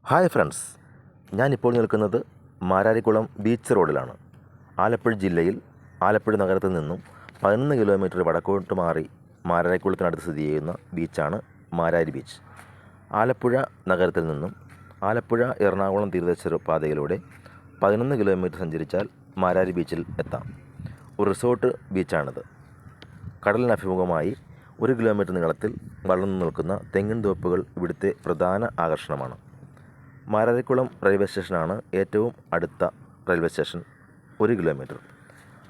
Hi friends, ഞാനിപ്പോൾ നിൽക്കുന്നത് Mararikulam beach റോഡിലാണ്. ആലപ്പുഴ ജില്ലയിൽ ആലപ്പുഴ നഗരത്തിൽ നിന്നും 11 കിലോമീറ്റർ വടക്കോട്ട് മാറി മാരാരിക്കുളത്തിനടുത്ത് സ്ഥിതി ചെയ്യുന്ന ബീച്ചാണ് മാരാരി ബീച്ച്. ആലപ്പുഴ നഗരത്തിൽ നിന്നും ആലപ്പുഴ എറണാകുളം തീരദേശ പാതയിലൂടെ 11 കിലോമീറ്റർ സഞ്ചരിച്ചാൽ മാരാരി ബീച്ചിൽ എത്താം. ഒരു റിസോർട്ട് ബീച്ചാണിത്. കടലിനഭിമുഖമായി 1 കിലോമീറ്റർ നീളത്തിൽ വളർന്നു നിൽക്കുന്ന തെങ്ങിൻ തോപ്പുകൾ ഇവിടുത്തെ പ്രധാന ആകർഷണമാണ്. മാരാരിക്കുളം റെയിൽവേ സ്റ്റേഷനാണ് ഏറ്റവും അടുത്ത റെയിൽവേ സ്റ്റേഷൻ. 1 കിലോമീറ്റർ.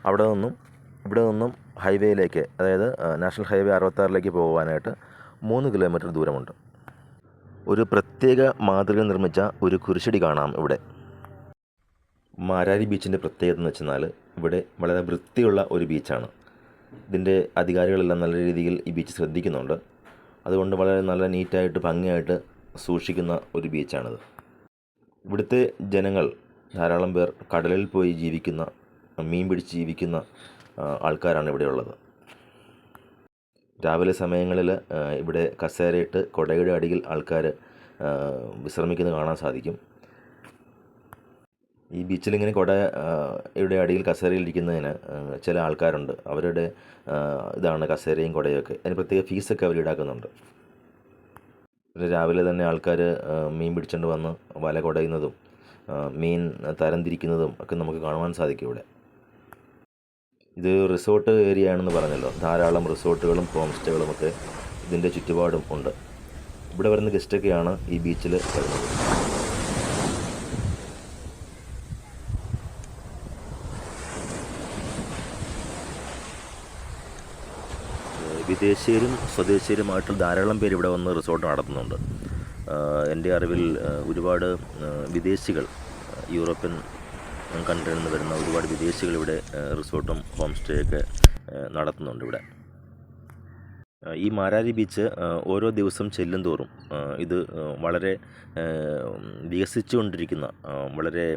ഇവിടെ നിന്നും ഹൈവേയിലേക്ക്, അതായത് നാഷണൽ ഹൈവേ 66ലേക്ക് പോകുവാനായിട്ട് 3 കിലോമീറ്റർ ദൂരമുണ്ട്. ഒരു പ്രത്യേക മാതൃക നിർമ്മിച്ച ഒരു കുരിശടി കാണാം ഇവിടെ. മാരാരി ബീച്ചിൻ്റെ പ്രത്യേകത എന്ന് വെച്ചാൽ ഇവിടെ വളരെ വൃത്തിയുള്ള ഒരു ബീച്ചാണ്. ഇതിൻ്റെ അധികാരികളെല്ലാം നല്ല രീതിയിൽ ഈ ബീച്ച് ശ്രദ്ധിക്കുന്നുണ്ട്. അതുകൊണ്ട് വളരെ നല്ല നീറ്റായിട്ട് ഭംഗിയായിട്ട് സൂക്ഷിക്കുന്ന ഒരു ബീച്ചാണിത്. ഇവിടുത്തെ ജനങ്ങൾ ധാരാളം പേർ കടലിൽ പോയി ജീവിക്കുന്ന, മീൻ പിടിച്ച് ജീവിക്കുന്ന ആൾക്കാരാണ് ഇവിടെയുള്ളത്. രാവിലെ സമയങ്ങളിൽ ഇവിടെ കസേരയിട്ട് കുടയുടെ അടിയിൽ ആൾക്കാർ വിശ്രമിക്കുന്നത് കാണാൻ സാധിക്കും. ഈ ബീച്ചിലിങ്ങനെ കുടയുടെ അടിയിൽ കസേരയിലിരിക്കുന്നതിന് ചില ആൾക്കാരുണ്ട്. അവരുടെ ഇതാണ് കസേരയും കുടയൊക്കെ. അതിന് പ്രത്യേക ഫീസൊക്കെ അവർ ഈടാക്കുന്നുണ്ട്. രാവിലെ തന്നെ ആൾക്കാർ മീൻ പിടിച്ചുകൊണ്ട് വന്ന് വല കുടയുന്നതും മീൻ തരംതിരിക്കുന്നതും ഒക്കെ നമുക്ക് കാണുവാൻ സാധിക്കും ഇവിടെ. ഇത് റിസോർട്ട് ഏരിയ ആണെന്ന് പറഞ്ഞല്ലോ. ധാരാളം റിസോർട്ടുകളും ഹോം സ്റ്റേകളും ഒക്കെ ഇതിൻ്റെ ചുറ്റുപാടും ഉണ്ട്. ഇവിടെ വരുന്ന ഗസ്റ്റൊക്കെയാണ് ഈ ബീച്ചിൽ വരുന്നത്. വിദേശീയരും സ്വദേശീയരുമായിട്ടുള്ള ധാരാളം പേര് ഇവിടെ വന്ന് റിസോർട്ട് നടത്തുന്നുണ്ട്. എൻ്റെ അറിവിൽ ഒരുപാട് വിദേശികൾ, യൂറോപ്യൻ കൺട്രിയിൽ നിന്ന് വരുന്ന ഒരുപാട് വിദേശികൾ ഇവിടെ റിസോർട്ടും ഹോം സ്റ്റേ ഒക്കെ നടത്തുന്നുണ്ട് ഇവിടെ. ഈ മാരാരി ബീച്ച് ഓരോ ദിവസം ചെല്ലും തോറും ഇത് വളരെ വികസിച്ചുകൊണ്ടിരിക്കുന്ന, വളരെ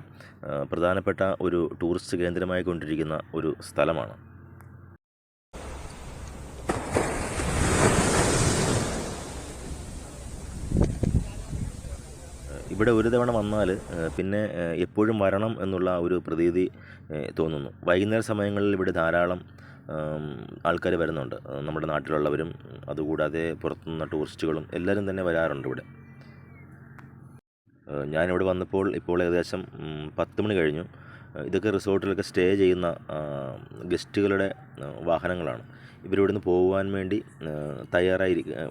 പ്രധാനപ്പെട്ട ഒരു ടൂറിസ്റ്റ് കേന്ദ്രമായി കൊണ്ടിരിക്കുന്ന ഒരു സ്ഥലമാണ്. ഇവിടെ ഒരു തവണ വന്നാൽ പിന്നെ എപ്പോഴും വരണം എന്നുള്ള ഒരു പ്രതീതി തോന്നുന്നു. വൈകുന്നേര സമയങ്ങളിൽ ഇവിടെ ധാരാളം ആൾക്കാർ വരുന്നുണ്ട്. നമ്മുടെ നാട്ടിലുള്ളവരും അതുകൂടാതെ പുറത്തുനിന്ന് ടൂറിസ്റ്റുകളും എല്ലാവരും തന്നെ വരാറുണ്ട് ഇവിടെ. ഞാനിവിടെ വന്നപ്പോൾ ഇപ്പോൾ ഏകദേശം 10 മണി കഴിഞ്ഞു. ഇതൊക്കെ റിസോർട്ടിലൊക്കെ സ്റ്റേ ചെയ്യുന്ന ഗസ്റ്റുകളുടെ വാഹനങ്ങളാണ്. ഇവരിവിടുന്ന് പോകുവാൻ വേണ്ടി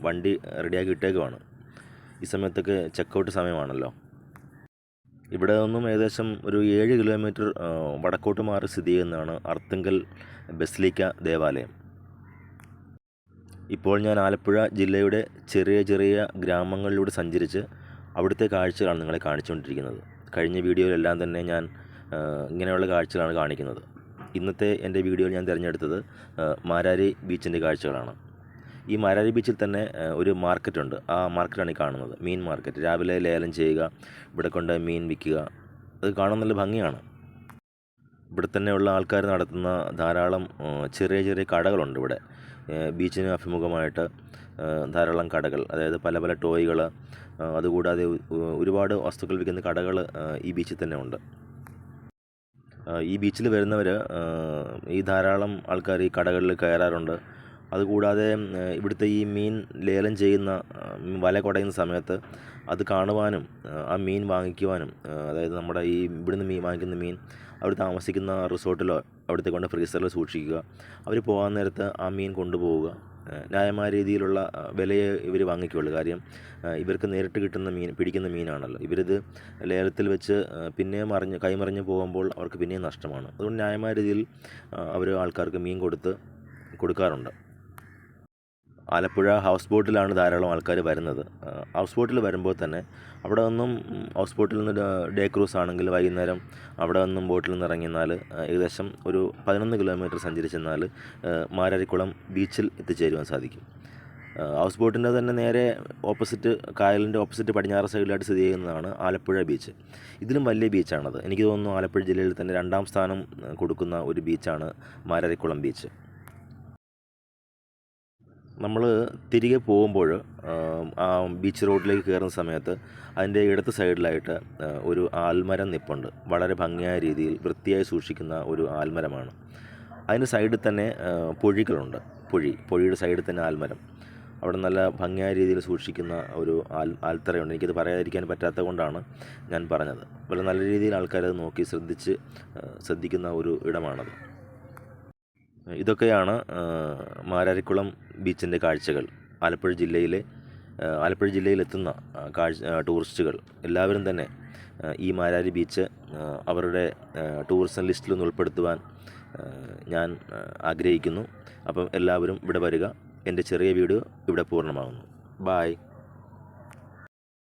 വണ്ടി റെഡിയാക്കി ഇട്ടേക്കുവാണ്. ഈ സമയത്തൊക്കെ ചെക്കൗട്ട് സമയമാണല്ലോ. ഇവിടെ നിന്നും ഏകദേശം ഒരു 7 കിലോമീറ്റർ വടക്കോട്ട് മാറി സ്ഥിതി ചെയ്യുന്നതാണ് അർത്തുങ്കൽ ബസിലിക്ക ദേവാലയം. ഇപ്പോൾ ഞാൻ ആലപ്പുഴ ജില്ലയുടെ ചെറിയ ചെറിയ ഗ്രാമങ്ങളിലൂടെ സഞ്ചരിച്ച് അവിടുത്തെ കാഴ്ചകളാണ് നിങ്ങളെ കാണിച്ചുകൊണ്ടിരിക്കുന്നത്. കഴിഞ്ഞ വീഡിയോയിലെല്ലാം തന്നെ ഞാൻ ഇങ്ങനെയുള്ള കാഴ്ചകളാണ് കാണിക്കുന്നത്. ഇന്നത്തെ എൻ്റെ വീഡിയോയിൽ ഞാൻ തിരഞ്ഞെടുത്തത് മാരാരി ബീച്ചിൻ്റെ കാഴ്ചകളാണ്. ഈ മാരാരി ബീച്ചിൽ തന്നെ ഒരു മാർക്കറ്റുണ്ട്. ആ മാർക്കറ്റാണ് ഈ കാണുന്നത്, മീൻ മാർക്കറ്റ്. രാവിലെ ലേലം ചെയ്യുക, ഇവിടെ കൊണ്ട് മീൻ വിൽക്കുക. അത് കാണാൻ നല്ല ഭംഗിയാണ്. ഇവിടെ തന്നെയുള്ള ആൾക്കാർ നടത്തുന്ന ധാരാളം ചെറിയ ചെറിയ കടകളുണ്ട് ഇവിടെ. ബീച്ചിന് അഭിമുഖമായിട്ട് ധാരാളം കടകൾ, അതായത് പല പല ടോയ്കൾ, അതുകൂടാതെ ഒരുപാട് വസ്തുക്കൾ വിൽക്കുന്ന കടകൾ ഈ ബീച്ചിൽ തന്നെ ഉണ്ട്. ഈ ബീച്ചിൽ വരുന്നവർ ഈ ധാരാളം ആൾക്കാർ ഈ കടകളിൽ കയറാറുണ്ട്. അതുകൂടാതെ ഇവിടുത്തെ ഈ മീൻ ലേലം ചെയ്യുന്ന, വല കുടയുന്ന സമയത്ത് അത് കാണുവാനും ആ മീൻ വാങ്ങിക്കുവാനും, അതായത് നമ്മുടെ ഈ ഇവിടുന്ന് മീൻ വാങ്ങിക്കുന്ന മീൻ അവർ താമസിക്കുന്ന റിസോർട്ടിലോ അവിടുത്തെ കൊണ്ട് ഫ്രീസറിൽ സൂക്ഷിക്കുക. അവർ പോകാൻ നേരത്ത് ആ മീൻ കൊണ്ടുപോവുക. ന്യായമായ രീതിയിലുള്ള വിലയെ ഇവർ വാങ്ങിക്കുകയുള്ളൂ. കാര്യം ഇവർക്ക് നേരിട്ട് പിടിക്കുന്ന മീനാണല്ലോ. ഇവരിത് ലേലത്തിൽ വെച്ച് പിന്നെയും കൈമറിഞ്ഞ് പോകുമ്പോൾ അവർക്ക് പിന്നെയും നഷ്ടമാണ്. അതുകൊണ്ട് ന്യായമായ രീതിയിൽ അവർ ആൾക്കാർക്ക് മീൻ കൊടുക്കാറുണ്ട്. ആലപ്പുഴ ഹൗസ് ബോട്ടിലാണ് ധാരാളം ആൾക്കാർ വരുന്നത്. ഹൗസ് ബോട്ടിൽ വരുമ്പോൾ തന്നെ അവിടെ നിന്നും, ഹൗസ് ബോട്ടിൽ നിന്ന് ഡേ ക്രൂസ് ആണെങ്കിൽ വൈകുന്നേരം അവിടെ നിന്നും ബോട്ടിൽ നിന്ന് ഇറങ്ങിയാൽ ഏകദേശം ഒരു 11 കിലോമീറ്റർ സഞ്ചരിച്ചെന്നാൽ മാരാരിക്കുളം ബീച്ചിൽ എത്തിച്ചേരുവാൻ സാധിക്കും. ഹൗസ് ബോട്ടിൻ്റെ തന്നെ നേരെ ഓപ്പോസിറ്റ്, കായലിൻ്റെ ഓപ്പോസിറ്റ് പടിഞ്ഞാറ് സൈഡിലായിട്ട് സ്ഥിതി ചെയ്യുന്നതാണ് ആലപ്പുഴ ബീച്ച്. ഇതിലും വലിയ ബീച്ചാണത്. എനിക്ക് തോന്നുന്നു ആലപ്പുഴ ജില്ലയിൽ തന്നെ 2ാം സ്ഥാനം കൊടുക്കുന്ന ഒരു ബീച്ചാണ് മാരാരിക്കുളം ബീച്ച്. നമ്മൾ തിരികെ പോകുമ്പോൾ ആ ബീച്ച് റോഡിലേക്ക് കയറുന്ന സമയത്ത് അതിൻ്റെ ഇടത്ത് സൈഡിലായിട്ട് ഒരു ആൽമരം നിൽപ്പുണ്ട്. വളരെ ഭംഗിയായ രീതിയിൽ വൃത്തിയായി സൂക്ഷിക്കുന്ന ഒരു ആൽമരമാണ്. അതിന് സൈഡിൽ തന്നെ പൊഴികളുണ്ട്. പൊഴിയുടെ സൈഡിൽ തന്നെ ആൽമരം. അവിടെ നല്ല ഭംഗിയായ രീതിയിൽ സൂക്ഷിക്കുന്ന ഒരു ആൽത്തറയുണ്ട്. എനിക്കത് പറയാതിരിക്കാൻ പറ്റാത്തത് കൊണ്ടാണ് ഞാൻ പറഞ്ഞത്. വളരെ നല്ല രീതിയിൽ ആൾക്കാരത് നോക്കി ശ്രദ്ധിക്കുന്ന ഒരു ഇടമാണത്. ഇതൊക്കെയാണ് മാരാരിക്കുളം ബീച്ചിൻ്റെ കാഴ്ചകൾ. ആലപ്പുഴ ജില്ലയിലെത്തുന്ന ടൂറിസ്റ്റുകൾ എല്ലാവരും തന്നെ ഈ മാരാരി ബീച്ച് അവരുടെ ടൂറിസം ലിസ്റ്റിലൊന്ന് ഉൾപ്പെടുത്തുവാൻ ഞാൻ ആഗ്രഹിക്കുന്നു. അപ്പം എല്ലാവരും ഇവിടെ വരിക. എൻ്റെ ചെറിയ വീഡിയോ ഇവിടെ പൂർണ്ണമാകുന്നു. ബായ്.